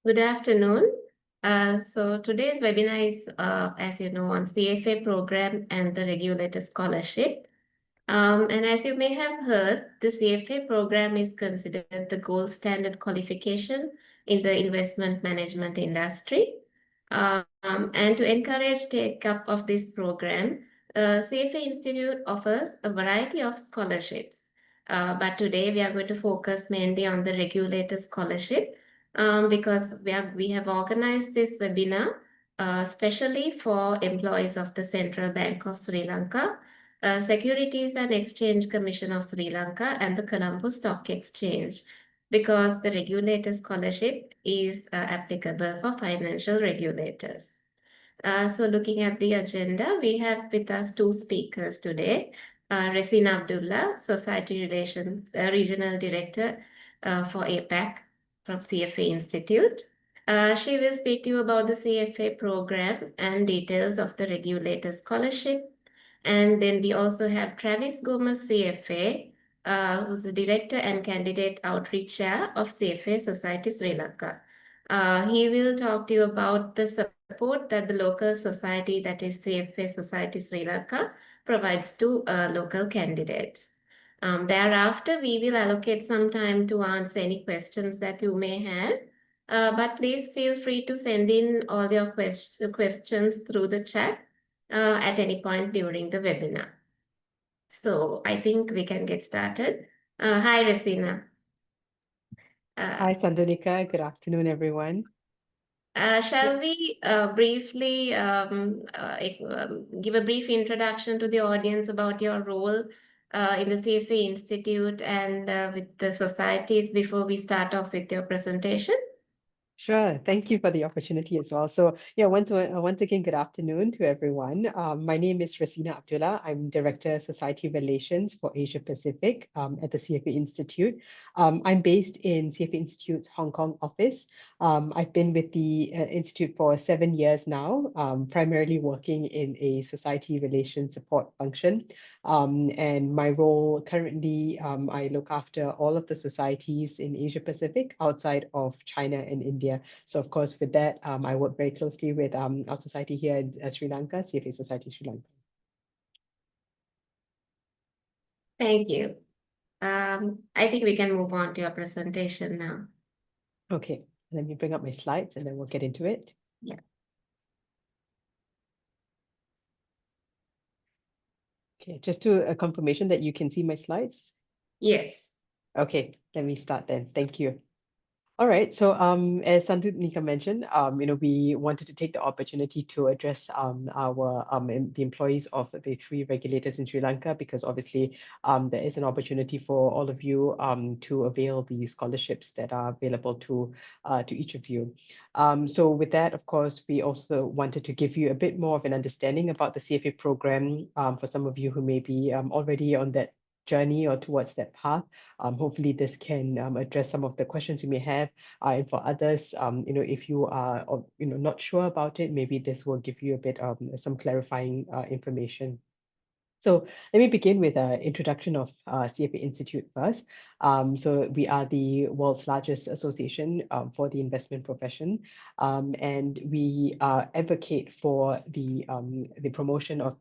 Good afternoon. So today's webinar is, as you know, on CFA program and the Regulator Scholarship. And as you may have heard, the CFA program is considered the gold standard qualification in the investment management industry. And to encourage take-up of this program, CFA Institute offers a variety of scholarships. But today we are going to focus mainly on the Regulator Scholarship because we have organized this webinar especially for employees of the Central Bank of Sri Lanka, Securities and Exchange Commission of Sri Lanka, and the Colombo Stock Exchange, because the regulator scholarship is applicable for financial regulators. So looking at the agenda, we have with us two speakers today. Reseena Abdullah, Society Relations Regional Director for APAC from CFA Institute. She will speak to you about the CFA program and details of the regulator scholarship. And then we also have Travis Gomez, CFA, who's the Director and Candidate Outreach Chair of CFA Society Sri Lanka. He will talk to you about the support that the local society, that is CFA Society Sri Lanka, provides to local candidates. Thereafter, we will allocate some time to answer any questions that you may have. But please feel free to send in all your questions through the chat at any point during the webinar. So I think we can get started. Hi, Reseena. Hi, Sandunika. Good afternoon, everyone. Shall we briefly give a brief introduction to the audience about your role in the CFA Institute and with the societies before we start off with your presentation? Sure. Thank you for the opportunity as well. So, yeah, once again, good afternoon to everyone. My name is Reseena Abdullah. I'm Director Society Relations for Asia Pacific at the CFA Institute. I'm based in CFA Institute's Hong Kong office. I've been with the Institute for 7 years now, primarily working in a society relations support function. And my role currently, I look after all of the societies in Asia Pacific outside of China and India. So of course, with that, I work very closely with our society here in Sri Lanka, CFA Society Sri Lanka. Thank you. I think we can move on to your presentation now. Okay, let me bring up my slides and then we'll get into it. Yeah. Okay, just to a confirmation that you can see my slides. Yes. Okay, let me start then. Thank you. All right. So, as Sandunika mentioned, we wanted to take the opportunity to address the employees of the three regulators in Sri Lanka, because obviously there is an opportunity for all of you to avail the scholarships that are available to each of you. So with that, of course, we also wanted to give you a bit more of an understanding about the CFA program for some of you who may be already on that journey or towards that path. Hopefully this can address some of the questions you may have. And for others, if you are not sure about it, maybe this will give you a bit of some clarifying information. So let me begin with an introduction of CFA Institute first. So we are the world's largest association for the investment profession, and we advocate for the promotion of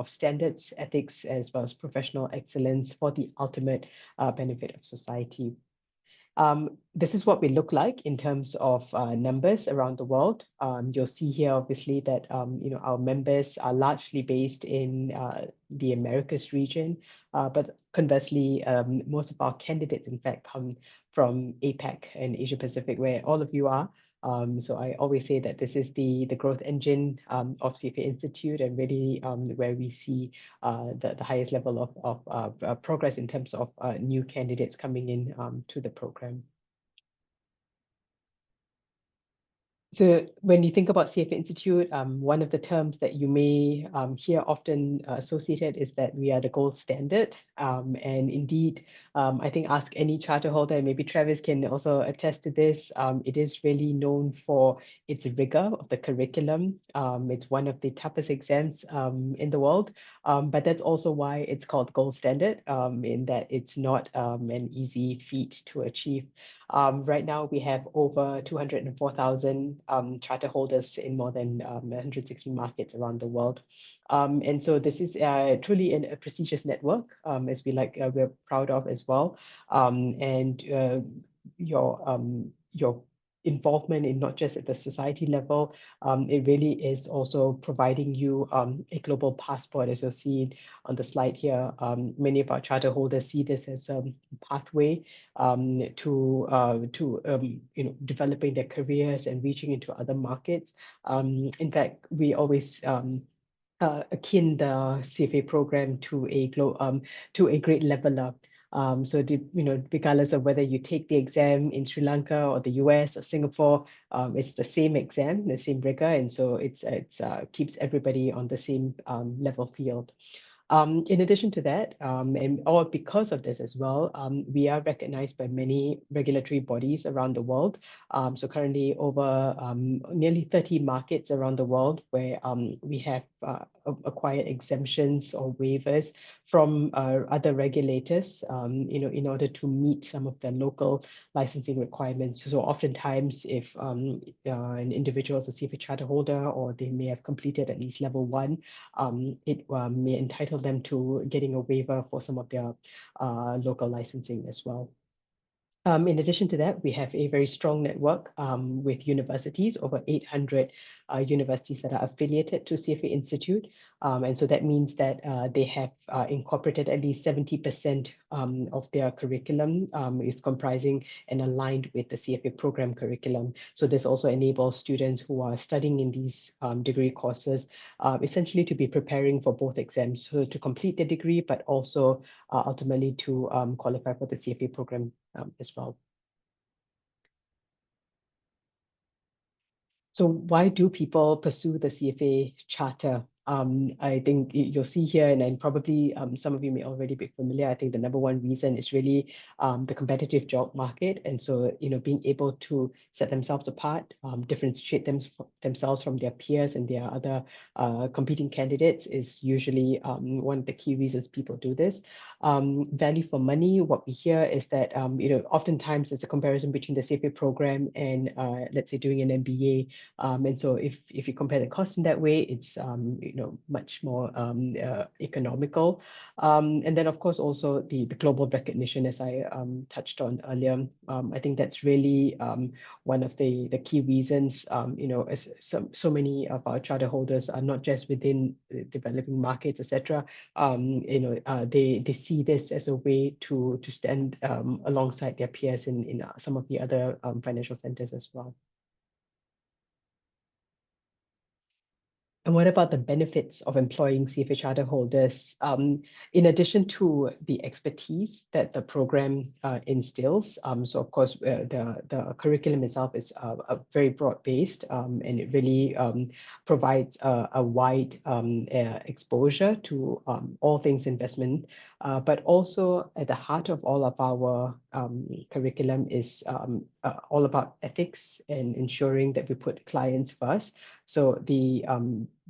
standards, ethics, as well as professional excellence for the ultimate benefit of society. This is what we look like in terms of numbers around the world. You'll see here, obviously, that our members are largely based in the Americas region, but conversely, most of our candidates, in fact, come from APAC and Asia Pacific, where all of you are. So I always say that this is the growth engine of CFA Institute, and really where we see the highest level of progress in terms of new candidates coming in to the program. So when you think about CFA Institute, one of the terms that you may hear often associated is that we are the gold standard. And indeed, I think ask any charter holder, and maybe Travis can also attest to this. It is really known for its rigor of the curriculum. It's one of the toughest exams in the world, but that's also why it's called gold standard, in that it's not an easy feat to achieve. Right now, we have over 204,000 charter holders in more than 160 markets around the world. And so this is truly a prestigious network, as we're proud of as well. And your involvement in not just at the society level, it really is also providing you a global passport, as you'll see on the slide here. Many of our charter holders see this as a pathway to developing their careers and reaching into other markets. In fact, we always akin the CFA program to a grade leveler. Regardless of whether you take the exam in Sri Lanka or the US or Singapore, it's the same exam, the same rigor, and so it's keeps everybody on the same level field. In addition to that, or because of this as well, we are recognized by many regulatory bodies around the world. So currently over nearly 30 markets around the world where we have acquired exemptions or waivers from other regulators, in order to meet some of the local licensing requirements. So oftentimes, if an individual is a CFA charter holder or they may have completed at least level 1, it may entitle them to getting a waiver for some of their local licensing as well. In addition to that, we have a very strong network with universities, over 800 universities that are affiliated to CFA Institute. And so that means that they have incorporated at least 70% of their curriculum is comprising and aligned with the CFA program curriculum. So this also enables students who are studying in these degree courses essentially to be preparing for both exams, so to complete their degree, but also ultimately to qualify for the CFA program as well. So why do people pursue the CFA charter? I think you'll see here, and then probably some of you may already be familiar. I think the number one reason is really the competitive job market. And so, being able to set themselves apart, differentiate themselves from their peers and their other competing candidates is usually one of the key reasons people do this. Value for money, what we hear is that, oftentimes there's a comparison between the CFA program and, let's say, doing an MBA. And so if you compare the cost in that way, it's much more economical. And then of course also the global recognition, as I touched on earlier. I think that's really one of the key reasons. As so many of our charter holders are not just within developing markets, etc. They see this as a way to stand alongside their peers in some of the other financial centers as well. And what about the benefits of employing CFA charter holders? In addition to the expertise that the program instills, so of course the curriculum itself is very broad-based, and it really provides a wide exposure to all things investment. But also at the heart of all of our curriculum is all about ethics and ensuring that we put clients first. So the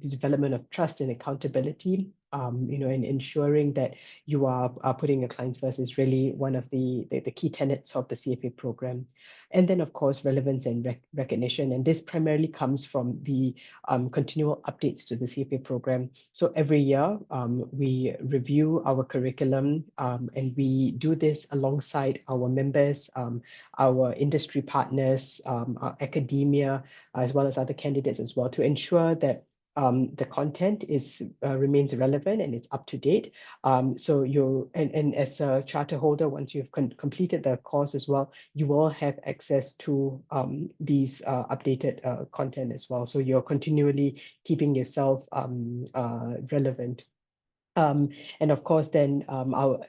development of trust and accountability, and ensuring that you are putting your clients first is really one of the key tenets of the CFA program. And then, of course, relevance and recognition. And this primarily comes from the continual updates to the CFA program. So every year, we review our curriculum, and we do this alongside our members, our industry partners, our academia, as well as other candidates as well, to ensure that the content remains relevant and it's up to date. And as a charter holder, once you've completed the course as well, you will have access to these updated content as well. So you're continually keeping yourself relevant. And of course, then our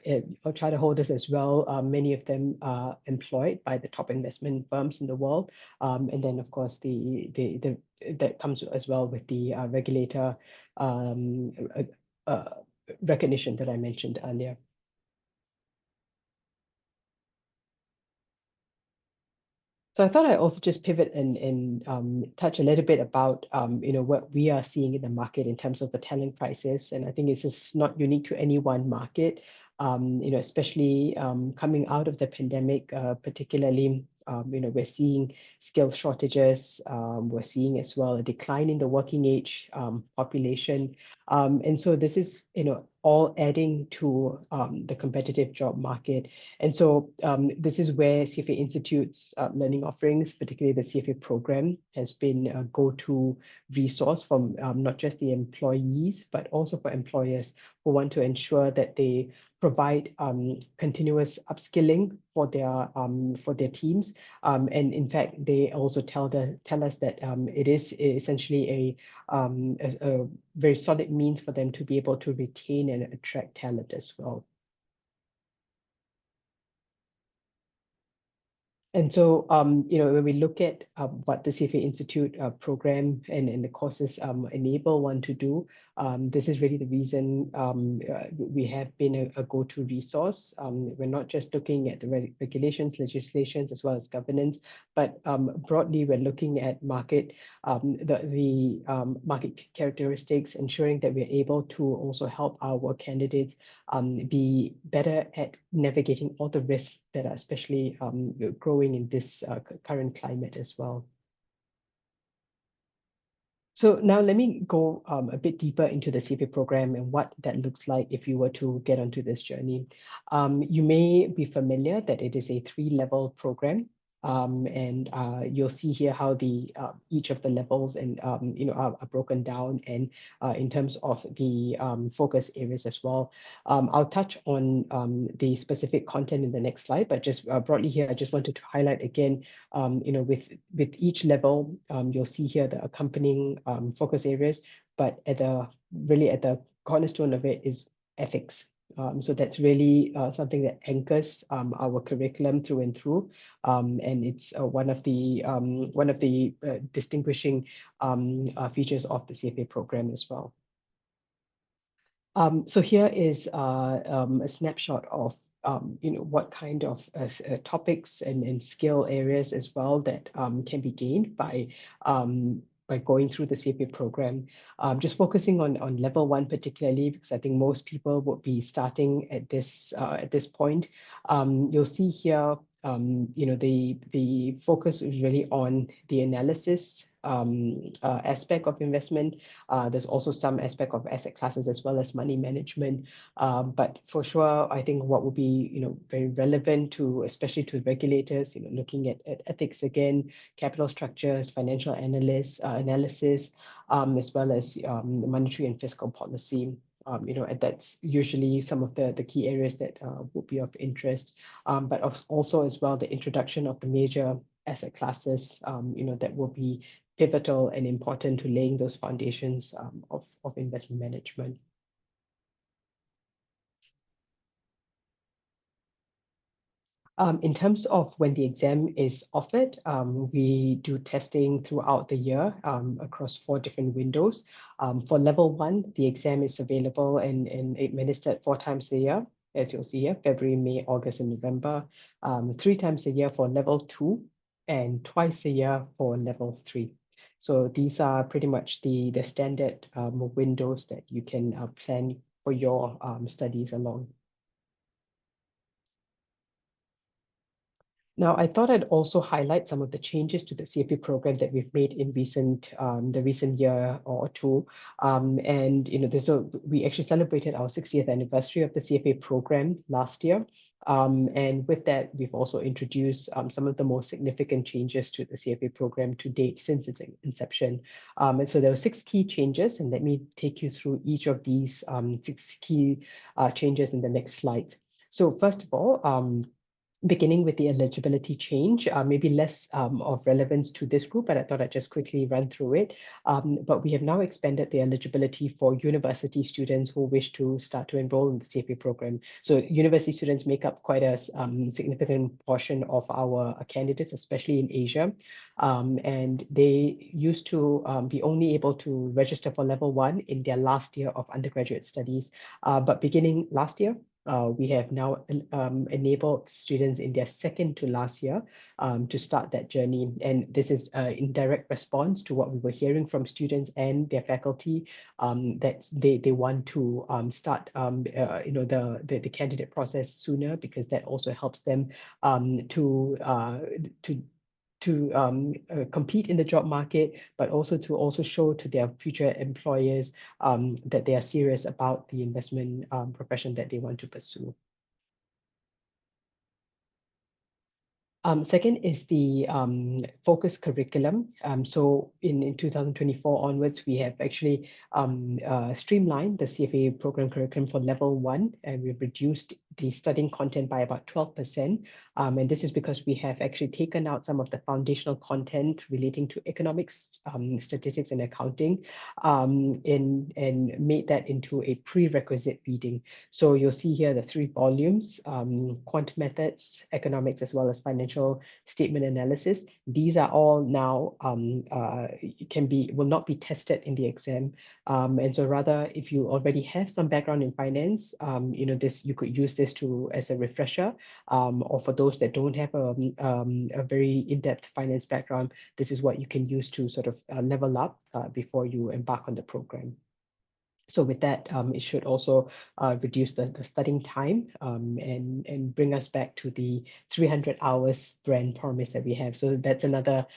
charter holders as well, many of them are employed by the top investment firms in the world. And then, of course, that comes as well with the regulator recognition that I mentioned earlier. So I thought I'd also just pivot and touch a little bit about what we are seeing in the market in terms of the talent crisis. And I think it's just not unique to any one market, especially coming out of the pandemic, particularly we're seeing skill shortages. We're seeing as well a decline in the working age population. And so this is, all adding to the competitive job market. And so this is where CFA Institute's learning offerings, particularly the CFA program, has been a go-to resource from not just the employees, but also for employers who want to ensure that they provide continuous upskilling for their teams. And in fact, they also tell us that it is essentially a very solid means for them to be able to retain and attract talent as well. And so, when we look at what the CFA Institute program and the courses enable one to do, this is really the reason we have been a go-to resource. We're not just looking at the regulations, legislations, as well as governance, but broadly, we're looking at market, the market characteristics, ensuring that we're able to also help our candidates be better at navigating all the risks that are especially growing in this current climate as well. So now let me go a bit deeper into the CFA program and what that looks like if you were to get onto this journey. You may be familiar that it is a 3-level program. And you'll see here how the each of the levels and are broken down, and in terms of the focus areas as well. I'll touch on the specific content in the next slide, but just broadly here, I just wanted to highlight again, with each level, you'll see here the accompanying focus areas, but at the cornerstone of it is ethics. So that's really something that anchors our curriculum through and through, and it's one of the distinguishing features of the CFA program as well. So here is a snapshot of what kind of topics and skill areas as well that can be gained by going through the CFA program. Just focusing on level 1 particularly, because I think most people would be starting at this point. You'll see here, the focus is really on the analysis aspect of investment. There's also some aspect of asset classes as well as money management. But for sure, I think what will be very relevant to, especially to regulators, looking at ethics again, capital structures, financial analysis, as well as monetary and fiscal policy. And that's usually some of the key areas that would be of interest. But also as well the introduction of the major asset classes, that will be pivotal and important to laying those foundations of investment management. In terms of when the exam is offered, we do testing throughout the year across 4 different windows. For level 1, the exam is available and administered 4 times a year, as you'll see here, February, May, August, and November. 3 times a year for level 2, and twice a year for level 3. So these are pretty much the standard windows that you can plan for your studies along. Now, I thought I'd also highlight some of the changes to the CFA program that we've made in the recent year or two. And we actually celebrated our 60th anniversary of the CFA program last year. And with that, we've also introduced some of the most significant changes to the CFA program to date since its inception. And so there were 6 key changes, and let me take you through each of these 6 key changes in the next slides. So first of all, beginning with the eligibility change, maybe less of relevance to this group, but I thought I'd just quickly run through it. But we have now expanded the eligibility for university students who wish to start to enroll in the CFA program. So university students make up quite a significant portion of our candidates, especially in Asia. And they used to be only able to register for level 1 in their last year of undergraduate studies. But beginning last year, we have now enabled students in their second to last year to start that journey. And this is in direct response to what we were hearing from students and their faculty, that they want to start the candidate process sooner, because that also helps them to compete in the job market, but also to also show to their future employers that they are serious about the investment profession that they want to pursue. Second is the focus curriculum. So in 2024 onwards, we have actually streamlined the CFA program curriculum for level 1, and we've reduced the studying content by about 12%. And this is because we have actually taken out some of the foundational content relating to economics, statistics, and accounting, and made that into a prerequisite reading. So you'll see here the 3 volumes, quant methods, economics, as well as financial statement analysis. These are all now will not be tested in the exam. And so rather, if you already have some background in finance, you could use this as a refresher, or for those that don't have a very in-depth finance background, this is what you can use to sort of level up before you embark on the program. So with that, it should also reduce the studying time, and bring us back to the 300 hours brand promise that we have. So that's another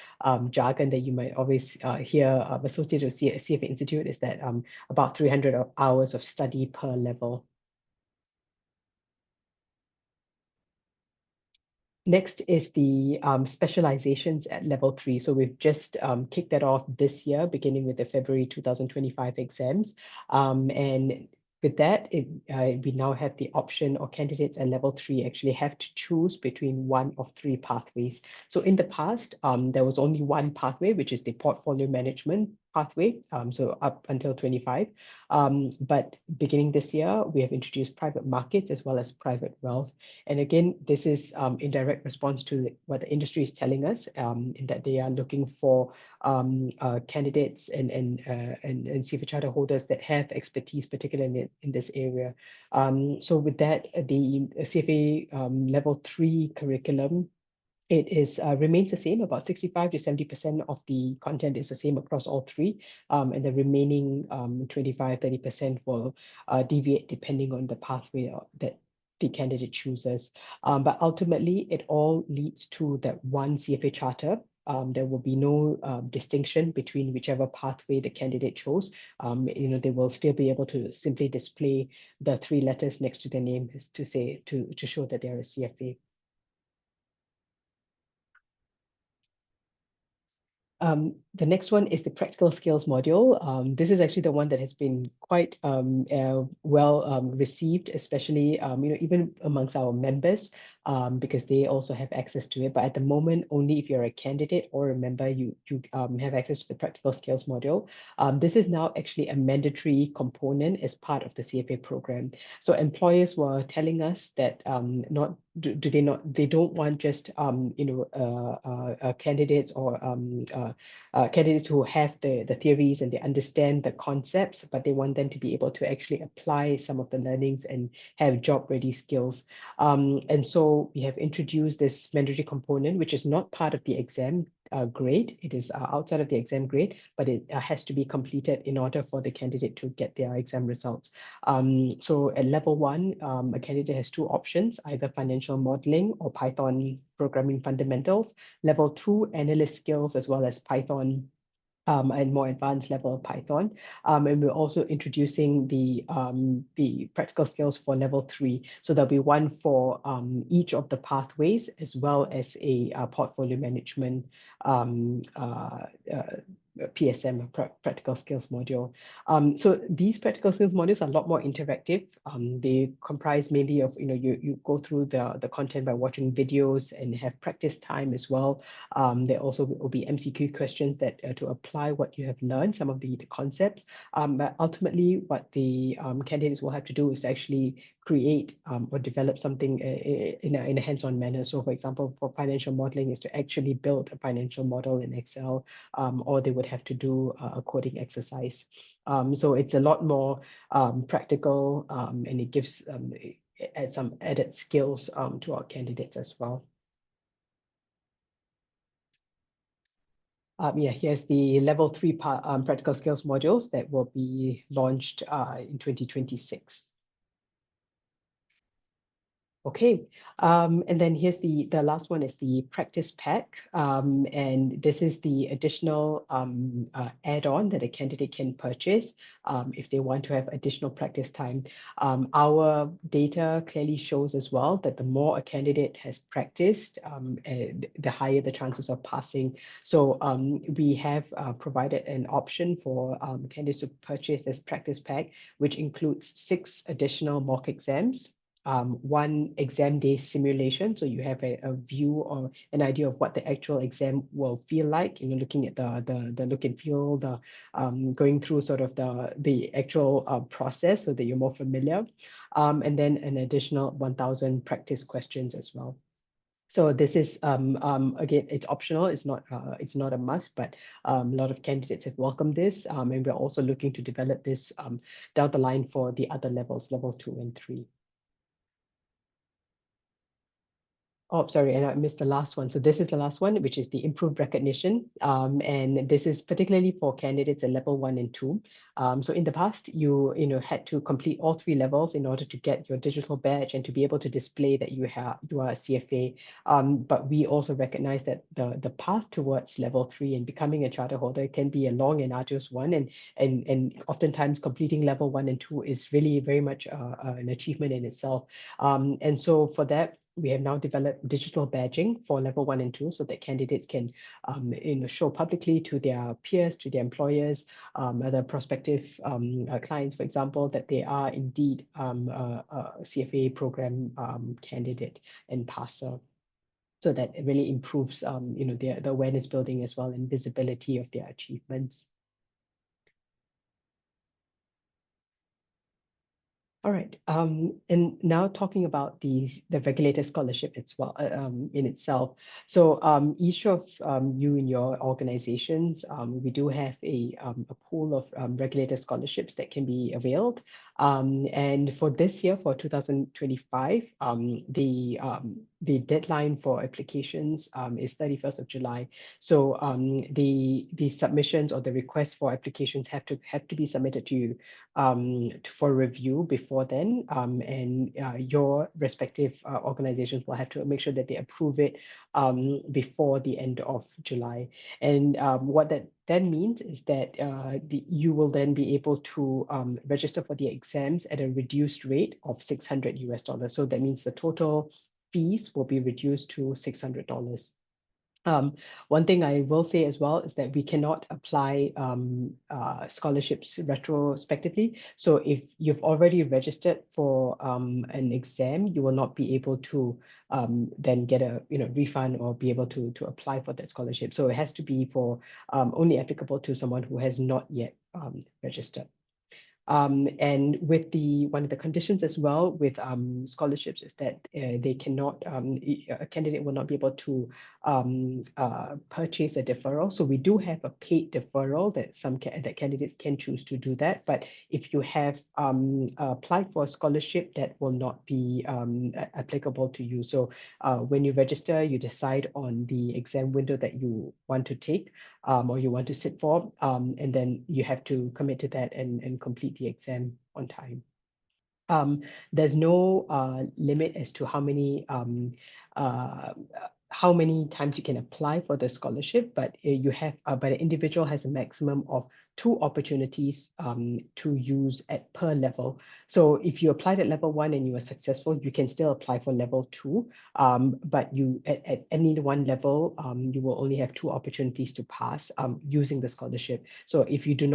jargon that you might always hear associated with CFA Institute, is that about 300 hours of study per level. Next is the specializations at level 3. So we've just kicked that off this year, beginning with the February 2025 exams. And with that, we now have the option, or candidates at level 3 actually have to choose between one of 3 pathways. So in the past, there was only one pathway, which is the portfolio management pathway, so up until 25. But beginning this year, we have introduced private markets as well as private wealth. And again, this is in direct response to what the industry is telling us, in that they are looking for candidates and CFA charter holders that have expertise, particularly in this area. So with that, the CFA level 3 curriculum, it is remains the same. About 65 to 70% of the content is the same across all 3, and the remaining 25-30% will deviate depending on the pathway that the candidate chooses. But ultimately, it all leads to that one CFA charter. There will be no distinction between whichever pathway the candidate chose. They will still be able to simply display the 3 letters next to their name to show that they are a CFA. The next one is the practical skills module. This is actually the one that has been quite well received, especially even amongst our members, because they also have access to it. But at the moment, only if you're a candidate or a member, you have access to the practical skills module. This is now actually a mandatory component as part of the CFA program. So employers were telling us that they don't want just candidates or candidates who have the theories and they understand the concepts, but they want them to be able to actually apply some of the learnings and have job-ready skills. And so we have introduced this mandatory component, which is not part of the exam grade. It is outside of the exam grade, but it has to be completed in order for the candidate to get their exam results. So at level 1, a candidate has 2 options, either financial modeling or Python programming fundamentals. Level 2, analyst skills, as well as Python, and more advanced level of Python. And we're also introducing the practical skills for level 3. So there'll be one for each of the pathways, as well as a portfolio management PSM, practical skills module. So these practical skills modules are a lot more interactive. They comprise mainly of, you go through the content by watching videos and have practice time as well. There also will be MCQ questions that to apply what you have learned, some of the concepts. But ultimately, what the candidates will have to do is actually create or develop something in a hands-on manner. So for example, for financial modeling is to actually build a financial model in Excel, or they would have to do a coding exercise. So it's a lot more practical, and it gives add some added skills to our candidates as well. Yeah, here's the level 3 practical skills modules that will be launched in 2026. Okay, and then here's the last one is the practice pack, and this is the additional add-on that a candidate can purchase if they want to have additional practice time. Our data clearly shows as well that the more a candidate has practiced, the higher the chances of passing. So we have provided an option for candidates to purchase this practice pack, which includes 6 additional mock exams, 1 exam day simulation, so you have a view or an idea of what the actual exam will feel like, looking at the look and feel, the going through sort of the actual process so that you're more familiar, and then an additional 1,000 practice questions as well. So this is again, it's optional. It's not a must, but a lot of candidates have welcomed this, and we're also looking to develop this down the line for the other levels, level 2 and 3. Oh, sorry, and I missed the last one. So this is the last one, which is the improved recognition. And this is particularly for candidates at level 1 and 2. So in the past, you had to complete all 3 levels in order to get your digital badge and to be able to display that you are a CFA. But we also recognize that the path towards level 3 and becoming a charter holder can be a long and arduous one, and oftentimes completing level 1 and 2 is really very much an achievement in itself. And so for that, we have now developed digital badging for level 1 and 2 so that candidates can show publicly to their peers, to their employers, other prospective clients, for example, that they are indeed a CFA program candidate and passer. So that it really improves the awareness building as well and visibility of their achievements. All right. And now talking about the regulator scholarship as well in itself. So each of you in your organizations, we do have a pool of regulator scholarships that can be availed. And for this year, for 2025, the deadline for applications is 31st of July. So the submissions or the requests for applications have to be submitted to you for review before then, and your respective organizations will have to make sure that they approve it before the end of July. And what that then means is that you will then be able to register for the exams at a reduced rate of $600. So that means the total fees will be reduced to $600. One thing I will say as well is that we cannot apply scholarships retrospectively. So if you've already registered for an exam, you will not be able to then get a refund or be able to apply for that scholarship. So it has to be for only applicable to someone who has not yet registered. And with one of the conditions as well with scholarships is that they cannot, a candidate will not be able to purchase a deferral. So we do have a paid deferral that that candidates can choose to do that. But if you have applied for a scholarship, that will not be applicable to you. So when you register, you decide on the exam window that you want to take or you want to sit for, and then you have to commit to that and complete the exam on time. There's no limit as to how many times you can apply for the scholarship, but but an individual has a maximum of 2 opportunities to use per level. So if you applied at level 1 and you were successful, you can still apply for level 2. But at any one level, you will only have 2 opportunities to pass using the scholarship. So if you're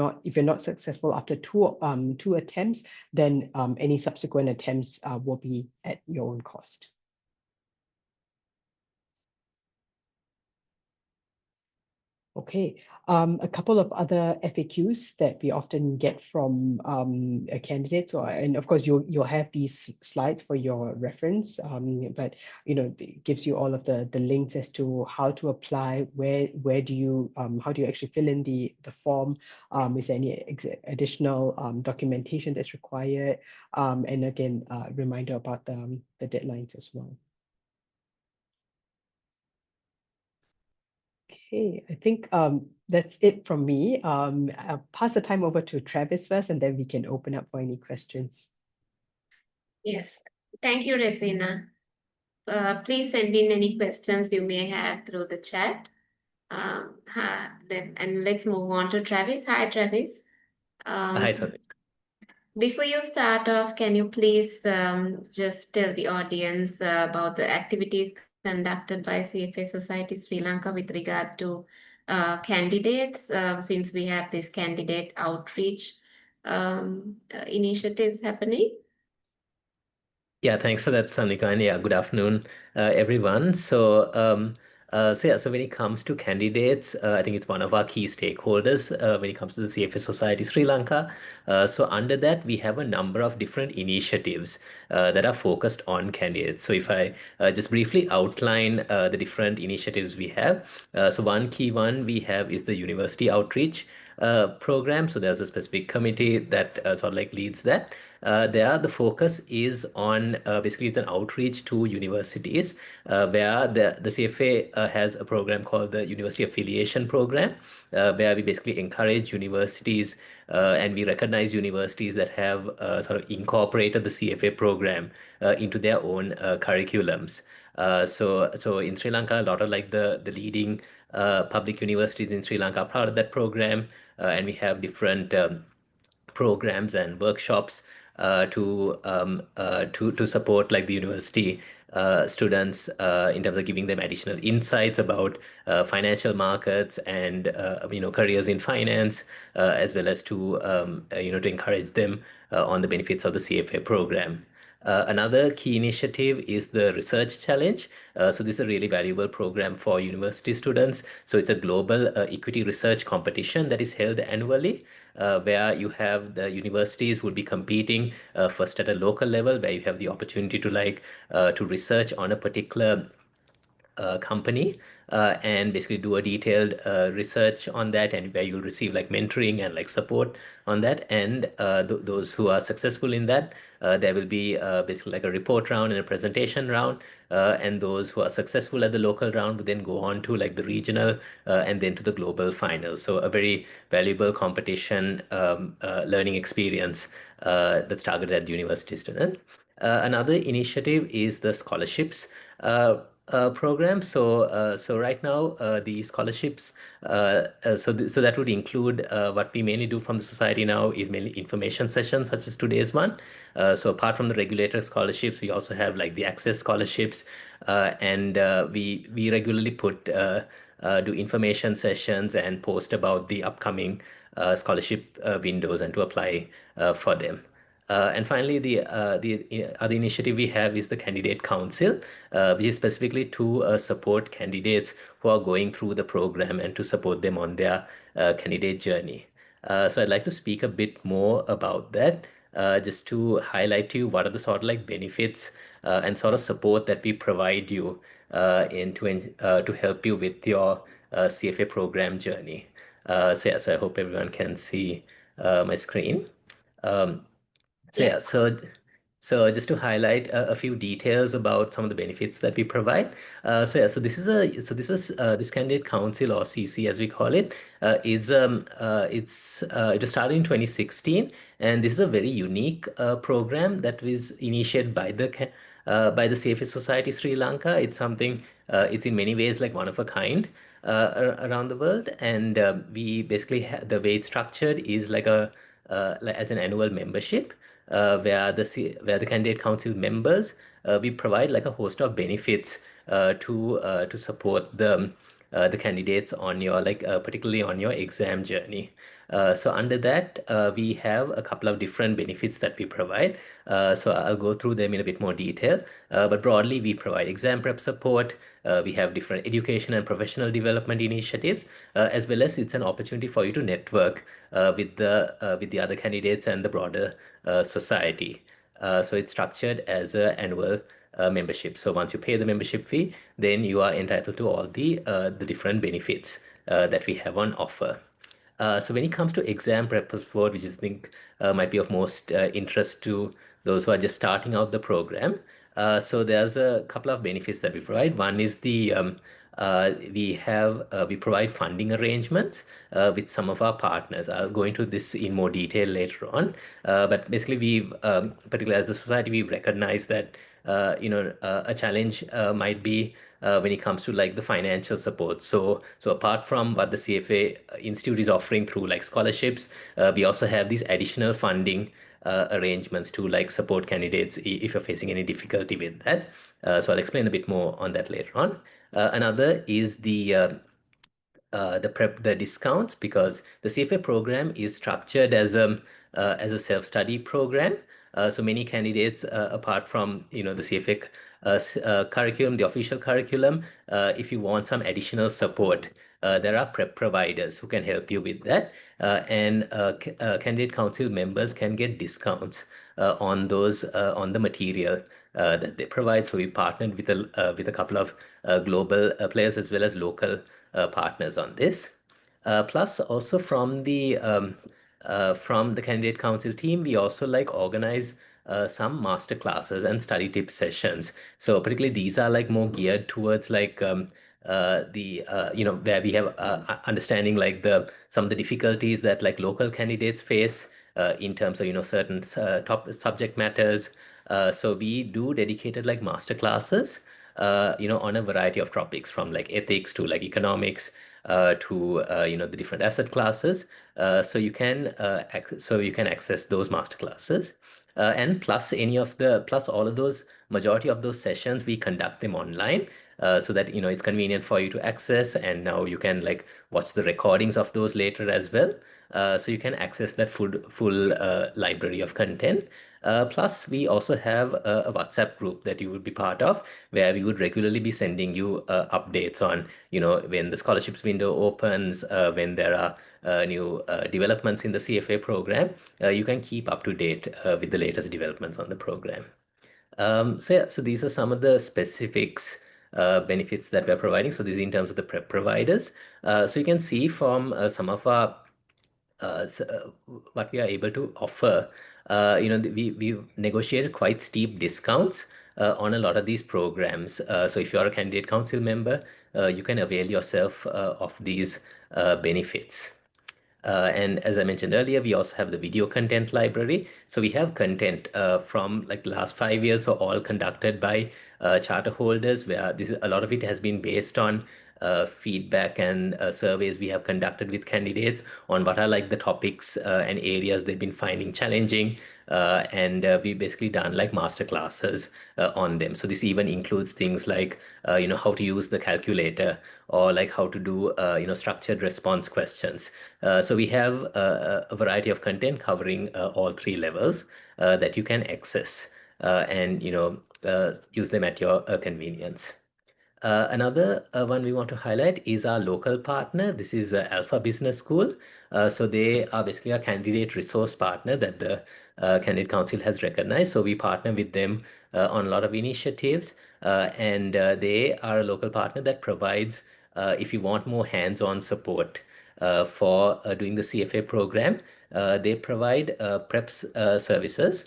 not successful after two attempts, then any subsequent attempts will be at your own cost. Okay. A couple of other FAQs that we often get from candidates, and of course you'll have these slides for your reference. But it gives you all of the links as to how to apply, where do you how do you actually fill in the form? Is there any additional documentation that's required? And again, reminder about the deadlines as well. Okay, I think that's it from me. I'll pass the time over to Travis first, and then we can open up for any questions. Yes. Thank you, Reseena. Please send in any questions you may have through the chat. And let's move on to Travis. Hi, Travis. Hi, Um, Sandunika. Before you start off, can you please just tell the audience about the activities conducted by CFA Society Sri Lanka with regard to candidates, since we have this candidate outreach initiatives happening? Yeah, thanks for that, Sandunika. And yeah, good afternoon, everyone. So when it comes to candidates, I think it's one of our key stakeholders when it comes to the CFA Society Sri Lanka. So under that, we have a number of different initiatives that are focused on candidates. So if I just briefly outline the different initiatives we have. So one key one we have is the university outreach program. So there's a specific committee that sort of like leads that. There, the focus is on basically it's an outreach to universities where the CFA has a program called the University Affiliation Program, where we basically encourage universities and we recognize universities that have sort of incorporated the CFA program into their own curriculums. So in Sri Lanka, a lot of like the leading public universities in Sri Lanka are part of that program, and we have different programs and workshops to support like the university students in terms of giving them additional insights about financial markets and careers in finance, as well as to encourage them on the benefits of the CFA program. Another key initiative is the Research Challenge. So this is a really valuable program for university students. So it's a global equity research competition that is held annually, where you have the universities would be competing first at a local level, where you have the opportunity to research on a particular company and basically do a detailed research on that, and where you'll receive like mentoring and like support on that. And those who are successful in that, there will be basically like a report round and a presentation round. And those who are successful at the local round would then go on to like the regional and then to the global finals. So a very valuable competition learning experience that's targeted at university students. Another initiative is the scholarships program. So right now, the scholarships, so that would include what we mainly do from the society now is mainly information sessions, such as today's one. So apart from the regulator scholarships, we also have like the access scholarships, and we regularly do information sessions and post about the upcoming scholarship windows and to apply for them. And finally, the other initiative we have is the Candidate Council, which is specifically to support candidates who are going through the program and to support them on their candidate journey. So I'd like to speak a bit more about that, just to highlight to you what are the sort of like benefits and sort of support that we provide you to help you with your CFA program journey. So I hope everyone can see my screen. Um, so yeah, Yes. so just to highlight a few details about some of the benefits that we provide. So this candidate council, or CC as we call it, it was started in 2016, and this is a very unique program that was initiated by the CFA Society Sri Lanka. It's something, it's in many ways like one of a kind around the world, and we basically the way it's structured is like like as an annual membership, where the candidate council members, we provide like a host of benefits to support the candidates on your particularly on your exam journey. So under that, we have a couple of different benefits that we provide. So I'll go through them in a bit more detail. But broadly, we provide exam prep support. We have different education and professional development initiatives, as well as it's an opportunity for you to network with the other candidates and the broader society. So it's structured as an annual membership. So once you pay the membership fee, then you are entitled to all the different benefits that we have on offer. So when it comes to exam prep support, which I think might be of most interest to those who are just starting out the program, so there's a couple of benefits that we provide. One is we provide funding arrangements with some of our partners. I'll go into this in more detail later on. But basically, particularly as a society, we've recognized that a challenge might be when it comes to like the financial support. So apart from what the CFA Institute is offering through like scholarships, we also have these additional funding arrangements to like support candidates if you're facing any difficulty with that. So I'll explain a bit more on that later on. Another is the discounts, because the CFA program is structured as a self-study program. So many candidates, apart from the CFA curriculum, the official curriculum, if you want some additional support, there are prep providers who can help you with that, and candidate council members can get discounts on the material that they provide. So we partnered with a couple of global players as well as local partners on this. Plus, also from the candidate council team, we also like organize some master classes and study tip sessions. So particularly these are like more geared towards like where we have understanding like some of the difficulties that like local candidates face in terms of certain top subject matters. So we do dedicated like master classes on a variety of topics, from like ethics to like economics to the different asset classes. So you can access those master classes. And plus all of those, majority of those sessions we conduct them online, so that it's convenient for you to access, and now you can like watch the recordings of those later as well. So you can access that full library of content. Plus, we also have a WhatsApp group that you would be part of, where we would regularly be sending you updates on, when the scholarships window opens, when there are new developments in the CFA program. You can keep up to date with the latest developments on the program. So these are some of the specifics, benefits that we're providing. So this is in terms of the prep providers. So you can see from some of our what we are able to offer. We've negotiated quite steep discounts on a lot of these programs. So if you're a candidate council member, you can avail yourself of these benefits. And as I mentioned earlier, we also have the video content library. So we have content from like the last 5 years, so all conducted by charter holders, where a lot of it has been based on feedback and surveys we have conducted with candidates on what are like the topics and areas they've been finding challenging. And we basically done like master classes on them. So this even includes things like how to use the calculator, or like how to do structured response questions. So we have a variety of content covering all three levels that you can access and use them at your convenience. Another one we want to highlight is our local partner. This is Alpha Business School. So they are basically a candidate resource partner that the Candidate Council has recognized. So we partner with them on a lot of initiatives, and they are a local partner that provides, if you want more hands-on support for doing the CFA program, they provide preps services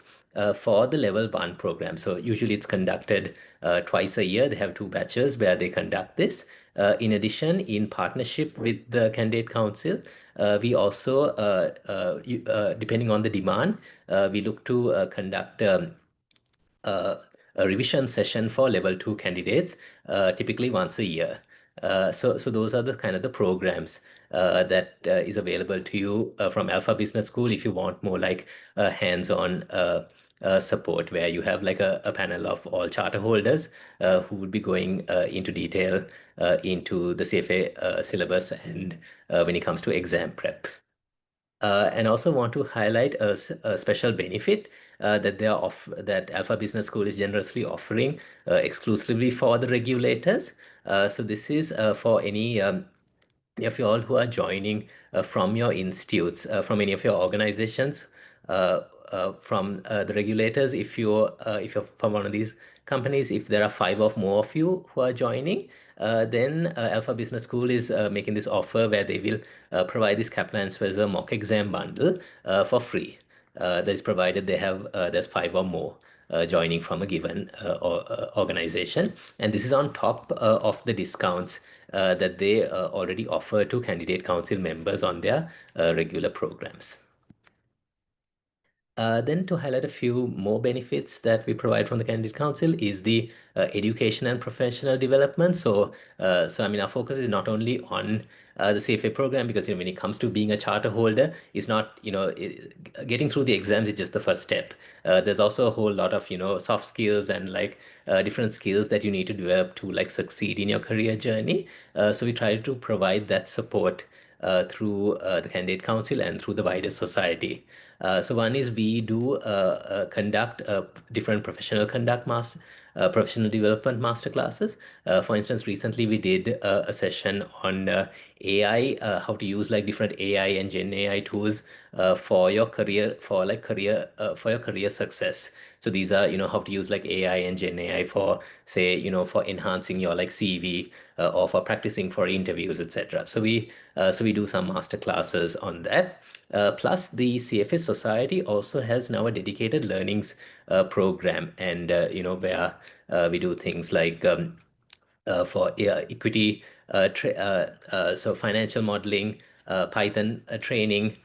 for the level 1 program. So usually it's conducted twice a year. They have 2 batches where they conduct this. In addition, in partnership with the Candidate Council, we also, depending on the demand, we look to conduct a revision session for level 2 candidates, typically once a year. So those are the kind of the programs that is available to you from Alpha Business School if you want more like hands-on support, where you have like a panel of all charter holders who would be going into detail into the CFA syllabus and when it comes to exam prep. And also want to highlight a special benefit that that Alpha Business School is generously offering exclusively for the regulators. So this is for any of you all who are joining from your institutes, from any of your organizations, uh, from the regulators. If you're from one of these companies, if there are 5 or more of you who are joining, then Alpha Business School is making this offer where they will provide this Kaplan Swazzer mock exam bundle for free. That is provided there's 5 or more joining from a given organization, and this is on top of the discounts that they already offer to candidate council members on their regular programs. Then to highlight a few more benefits that we provide from the Candidate Council is the education and professional development. So I mean, our focus is not only on the CFA program, because when it comes to being a charter holder, it's not, getting through the exams is just the first step. There's also a whole lot of, soft skills and like different skills that you need to develop to like succeed in your career journey. So we try to provide that support through the Candidate Council and through the wider society. So one is we do conduct different professional development master classes. For instance, recently we did a session on AI, how to use like different AI and Gen AI tools for your career, for your career success. So these are, how to use like AI and Gen AI for, say, for enhancing your like CV or for practicing for interviews, etc. So we do some master classes on that. Plus, the CFA Society also has now a dedicated learnings program, and where we do things like for equity, so financial modeling, Python training.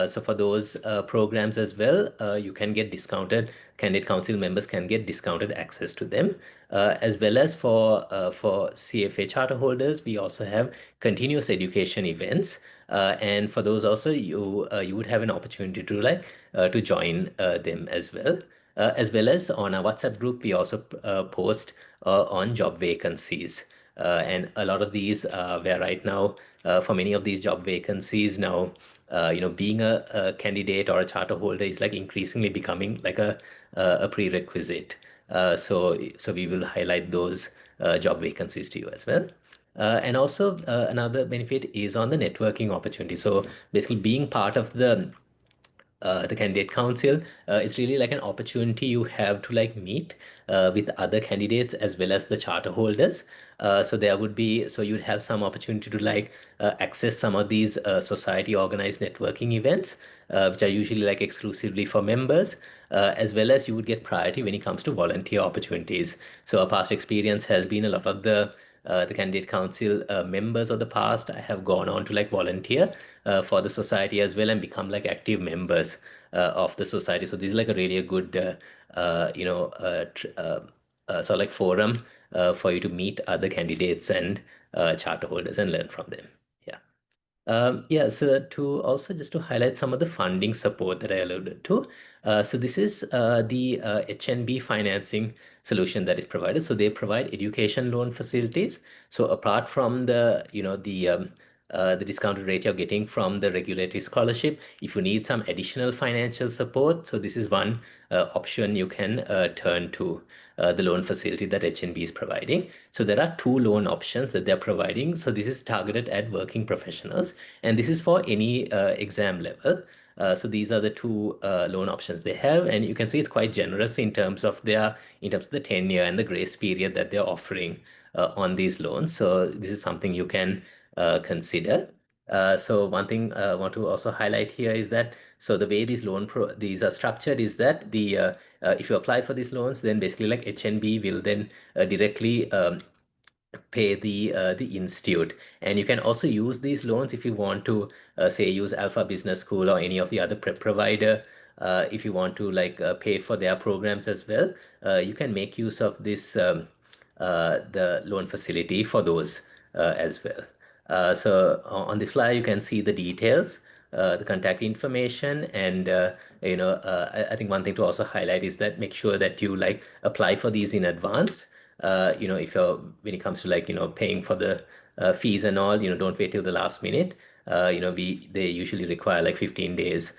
So for those programs as well, you can get discounted. Candidate council members can get discounted access to them, as well as for CFA charter holders. We also have continuous education events, and for those also you would have an opportunity to to join them as well. As well as on our WhatsApp group, we also post on job vacancies. And a lot of these, where right now, for many of these job vacancies now, being a candidate or a charter holder is like increasingly becoming like a prerequisite. So we will highlight those job vacancies to you as well. And also another benefit is on the networking opportunity. So basically being part of the candidate council, it's really like an opportunity you have to like meet with other candidates as well as the charter holders. So you'd have some opportunity to like access some of these society organized networking events, which are usually like exclusively for members, as well as you would get priority when it comes to volunteer opportunities. So our past experience has been a lot of the candidate council members of the past have gone on to like volunteer for the society as well and become like active members of the society. So this is like a really a good sort of like forum for you to meet other candidates and charter holders and learn from them. Yeah. Yeah, so to also just to highlight some of the funding support that I alluded to. So this is the HNB financing solution that is provided. So they provide education loan facilities. So apart from the discounted rate you're getting from the regulatory scholarship, if you need some additional financial support, so this is one option you can turn to. The loan facility that HNB is providing. So there are 2 loan options that they're providing. So this is targeted at working professionals, and this is for any exam level. So these are the 2 loan options they have, and you can see it's quite generous in terms of the tenure and the grace period that they're offering on these loans. So this is something you can consider. So one thing I want to also highlight here is that so the way these are structured is that if you apply for these loans, then basically like HNB will then directly pay the institute, and you can also use these loans if you want to say use Alpha Business School or any of the other prep provider. If you want to like pay for their programs as well, you can make use of this the loan facility for those as well. So on this flyer you can see the details the contact information. And I think one thing to also highlight is that make sure that you like apply for these in advance. If you're when it comes to like paying for the fees and all, don't wait till the last minute. They usually require like 15 days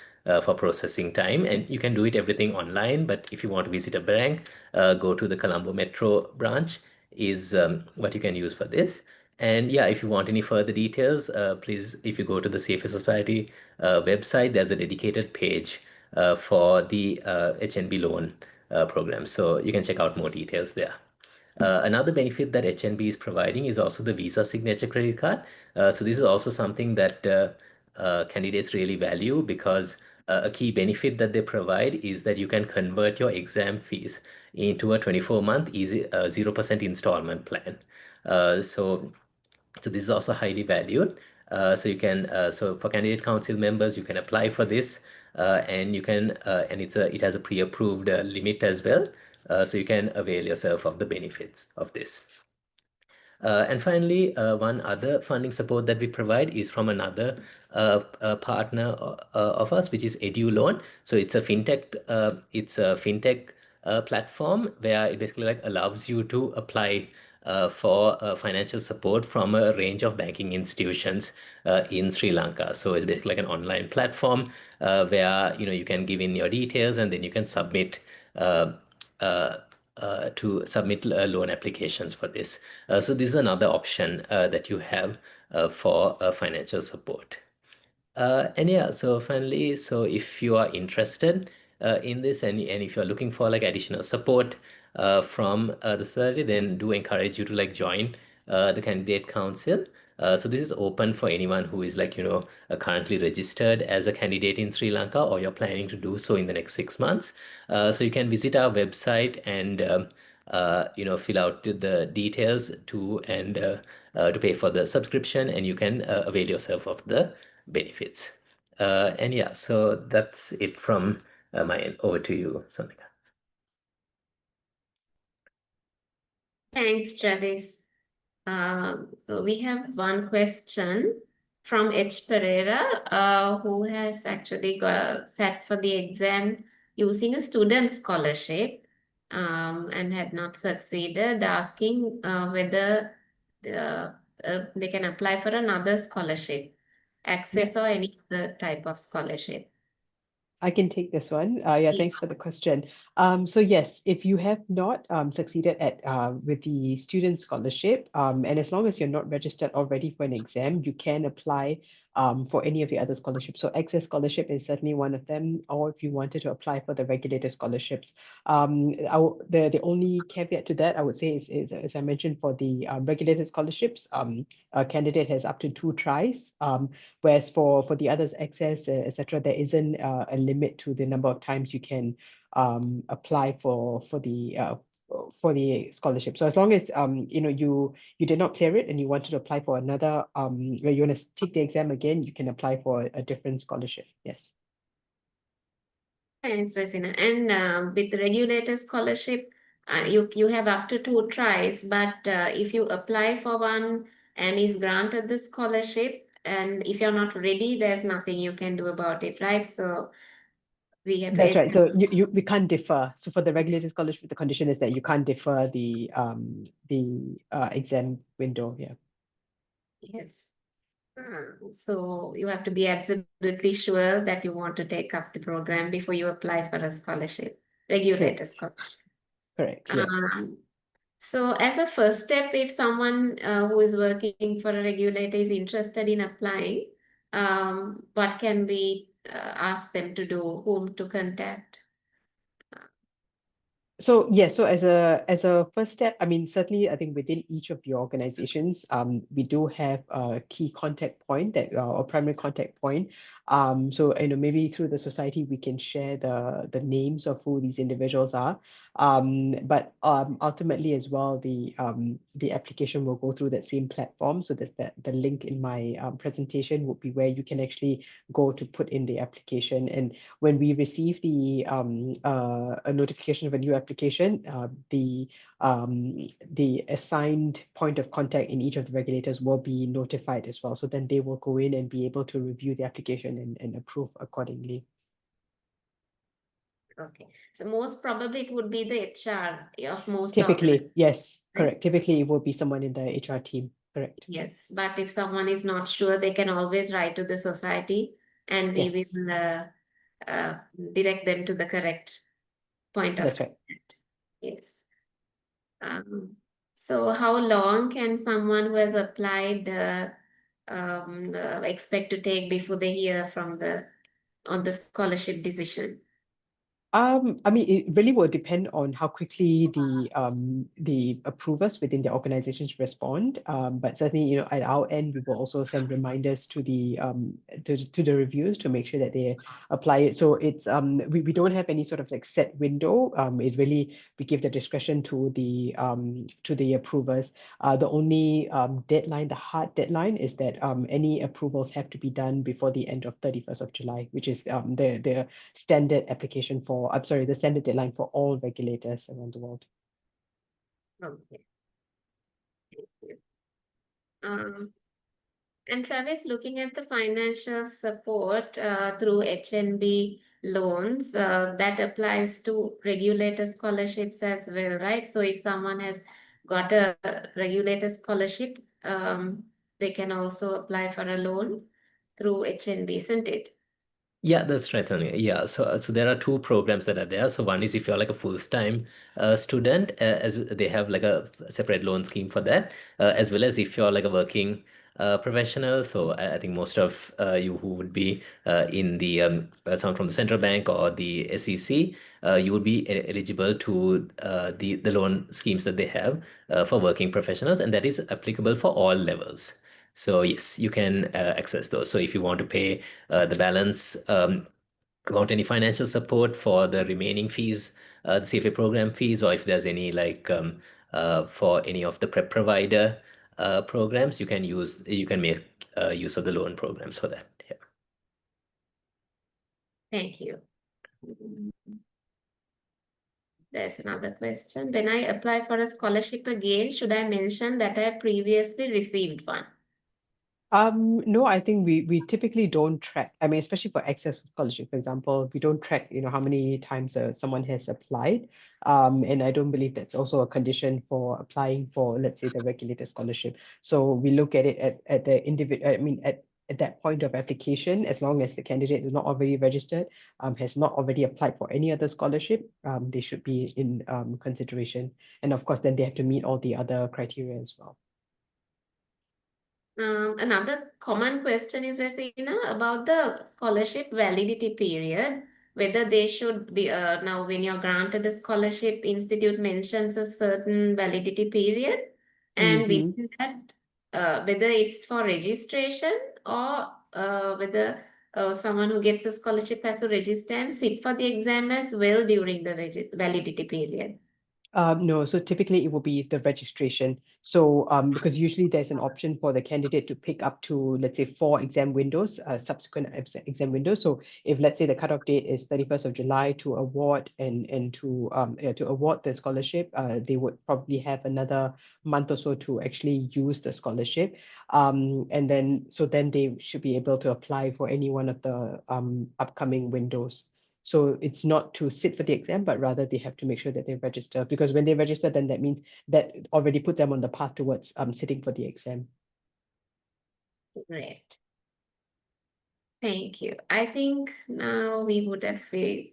for processing time, and you can do it everything online. But if you want to visit a bank, go to the Colombo Metro branch is what you can use for this. And yeah, if you want any further details, please, if you go to the CFA Society website, there's a dedicated page for the HNB loan program. So you can check out more details there. Another benefit that HNB is providing is also the Visa Signature Credit Card. So this is also something that candidates really value, because a key benefit that they provide is that you can convert your exam fees into a 24-month easy 0% installment plan. So this is also highly valued. So for candidate council members, you can apply for this, and you can and it has a pre-approved limit as well. So you can avail yourself of the benefits of this. And finally, one other funding support that we provide is from another partner of us, which is EduLoan. So it's a fintech platform where it basically like allows you to apply for financial support from a range of banking institutions in Sri Lanka. So it's basically like an online platform where you can give in your details, and then you can submit uh, uh, loan applications for this. So this is another option that you have for financial support. And yeah, so finally, so if you are interested in this, and if you're looking for like additional support from the society, then do encourage you to like join the candidate council. So this is open for anyone who is like, currently registered as a candidate in Sri Lanka, or you're planning to do so in the next 6 months. So you can visit our website and fill out the details to pay for the subscription, and you can avail yourself of the benefits. And yeah, so that's it from my end. Over to you, Sandunika. Thanks, Travis. So we have one question from H. Perera, who has actually sat for the exam using a student scholarship and had not succeeded, asking whether they can apply for another scholarship, access or any other type of scholarship. I can take this one. Yeah, thanks for the question. So yes, if you have not succeeded at with the student scholarship, and as long as you're not registered already for an exam, you can apply for any of the other scholarships. So Access Scholarship is certainly one of them, or if you wanted to apply for the Regulator scholarships. The only caveat to that I would say is as I mentioned, for the Regulator scholarships, a candidate has up to 2 tries. Whereas for the others, Access, etc., there isn't a limit to the number of times you can apply for the scholarship. So as long as you did not clear it and you wanted to apply for another, where you want to take the exam again, you can apply for a different scholarship. Yes. Thanks, Reseena. And with the regulator scholarship, you have up to 2 tries, but if you apply for one and is granted the scholarship, and if you're not ready, there's nothing you can do about it, right? So we have That's right. So we can't defer. So for the regulated scholarship, the condition is that you can't defer the exam window. Yeah. yes. So you have to be absolutely sure that you want to take up the program before you apply for a scholarship, regulator Correct. scholarship. Correct. Yeah. So as a first step, if someone who is working for a regulator is interested in applying, what can we ask them to do, whom to contact? So yes, so as a first step, I mean, certainly, I think within each of the organizations, we do have a key contact point that or primary contact point. So maybe through the society we can share the names of who these individuals are. But ultimately as well, the application will go through that same platform. So there's the link in my presentation would be where you can actually go to put in the application. And when we receive a notification of a new application, application, the assigned point of contact in each of the regulators will be notified as well. So then they will go in and be able to review the application and approve accordingly. Okay. So most probably it would be the HR of most Typically, organizations, yes, right? correct. Typically, it will be someone in the HR team, correct. Yes, but if someone is not sure, they can always write to the society and we Yes, will direct them to the correct point of that's right. contact. Yes. Um, so how long can someone who has applied expect to take before they hear from on the scholarship decision? I mean, it really will depend on how quickly the approvers within the organizations respond. But certainly, you know, at our end, we will also send reminders to the reviews to make sure that they apply it. So it's we don't have any sort of like set window. It really we give the discretion to the approvers. The only deadline, the hard deadline, is that any approvals have to be done before the end of 31st of July, which is the standard application for, I'm sorry, the standard deadline for all regulators around the world. Okay. Thank you. And Travis, looking at the financial support through HNB loans, that applies to regulator scholarships as well, right? So if someone has got a regulator scholarship, they can also apply for a loan through HNB, isn't it? Yeah, that's right, Tanya. Yeah, so there are two programs that are there. So one is if you're like a full-time student, as they have like a separate loan scheme for that, as well as if you're like a working professional. So I think most of you who would be in the someone from the central bank or the SEC, you would be eligible to the loan schemes that they have for working professionals, and that is applicable for all levels. So yes, you can access those. So if you want to pay the balance, want any financial support for the remaining fees, the CFA program fees, or if there's any like for any of the prep provider programs, you can make use of the loan programs for that. Yeah. Thank you. There's another question. When I apply for a scholarship again, should I mention that I previously received one? No, I think we typically don't track. I mean, especially for access for scholarship, for example, we don't track, you know, how many times someone has applied. And I don't believe that's also a condition for applying for, let's say, the regulated scholarship. So we look at it at the individual, I mean, at that point of application, as long as the candidate is not already registered, has not already applied for any other scholarship, they should be in consideration. And of course, then they have to meet all the other criteria as well. Another common question is, Reseena, about the scholarship validity period, whether they should be, now when you're granted a scholarship, institute mentions a certain validity period, and Mm-hmm. within that, whether it's for registration or whether someone who gets a scholarship has to register and sit for the exam as well during the validity period. No, so typically it will be the registration. So because usually there's an option for the candidate to pick up to, let's say, 4 exam windows, subsequent exam windows. So if, let's say, the cutoff date is 31st of July to award and to award the scholarship, they would probably have another month or so to actually use the scholarship. And then they should be able to apply for any one of the upcoming windows. So it's not to sit for the exam, but rather they have to make sure that they register, because when they register, then that means that already puts them on the path towards sitting for the exam. Great. Thank you. I think now we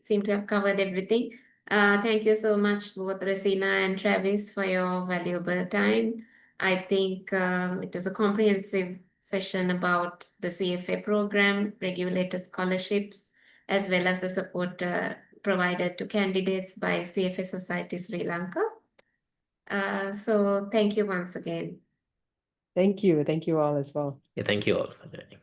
seem to have covered everything. Thank you so much, both Reseena and Travis, for your valuable time. I think it was a comprehensive session about the CFA program, regulator scholarships, as well as the support provided to candidates by CFA Society Sri Lanka. So thank you once again. Thank you. Thank you all as well. Yeah, thank you all for joining.